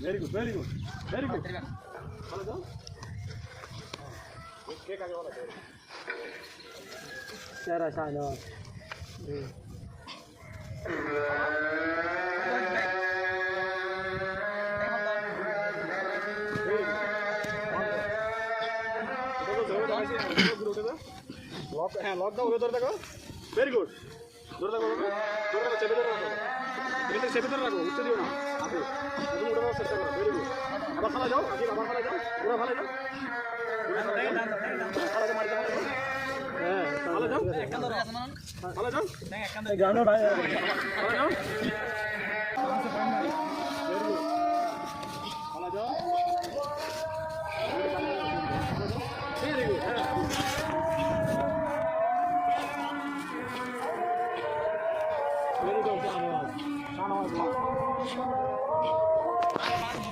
Very good, very good, very good. Follow down. Cake आगे वाला. Cara sana. Lock है lock का उधर तक वेरी गुड दूर तक चेपे रखो इधर चेपे रखो उच्च दियो ना आगे तुम उधर चेष्टा करो वेरी गुड अब फला जाओ आगे अब फला जाओ पूरा फला जाओ फला जाओ फला जाओ ग्राउंड भाई फला जाओ फला जाओ वेरी गुड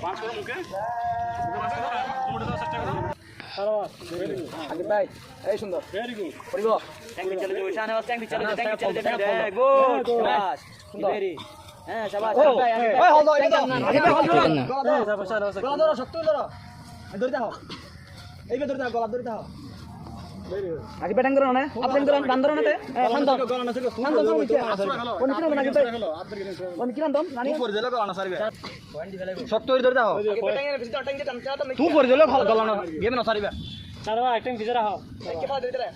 बात करो मुके मुके चेष्टा करो आगे भाई এই সুন্দর वेरी गुड পড়িব ট্যাঙ্ক চলে যাবে শাহনওয়াজ ট্যাঙ্ক চলে যাবে গুড বাস ভেরি হ্যাঁ শাবাশ ভাই আগে ওই হল দাও এটা আগে ভাই হল গলা ধরো শক্ত ধরো ধরে দাও এইবে ধরে দাও গলা ধরে দাও আগে ব্যাটিং করো না আপনি করুন বান ধরো না তে শান্ত গলা না ছিল শান্ত তুমি কোন কিরম না কিন্তু কোন কিরম দম নানি করে দিলে গলা না সারবে পয়েন্ট দিলে শক্ত ধরে দাও ব্যাটিং এর ভিতর ট্যাঙ্ক টানতে তুই করে দিলে গলা না গেম না সারবে চারবা একটা ভিতরে হাও কে পালা দিতে রে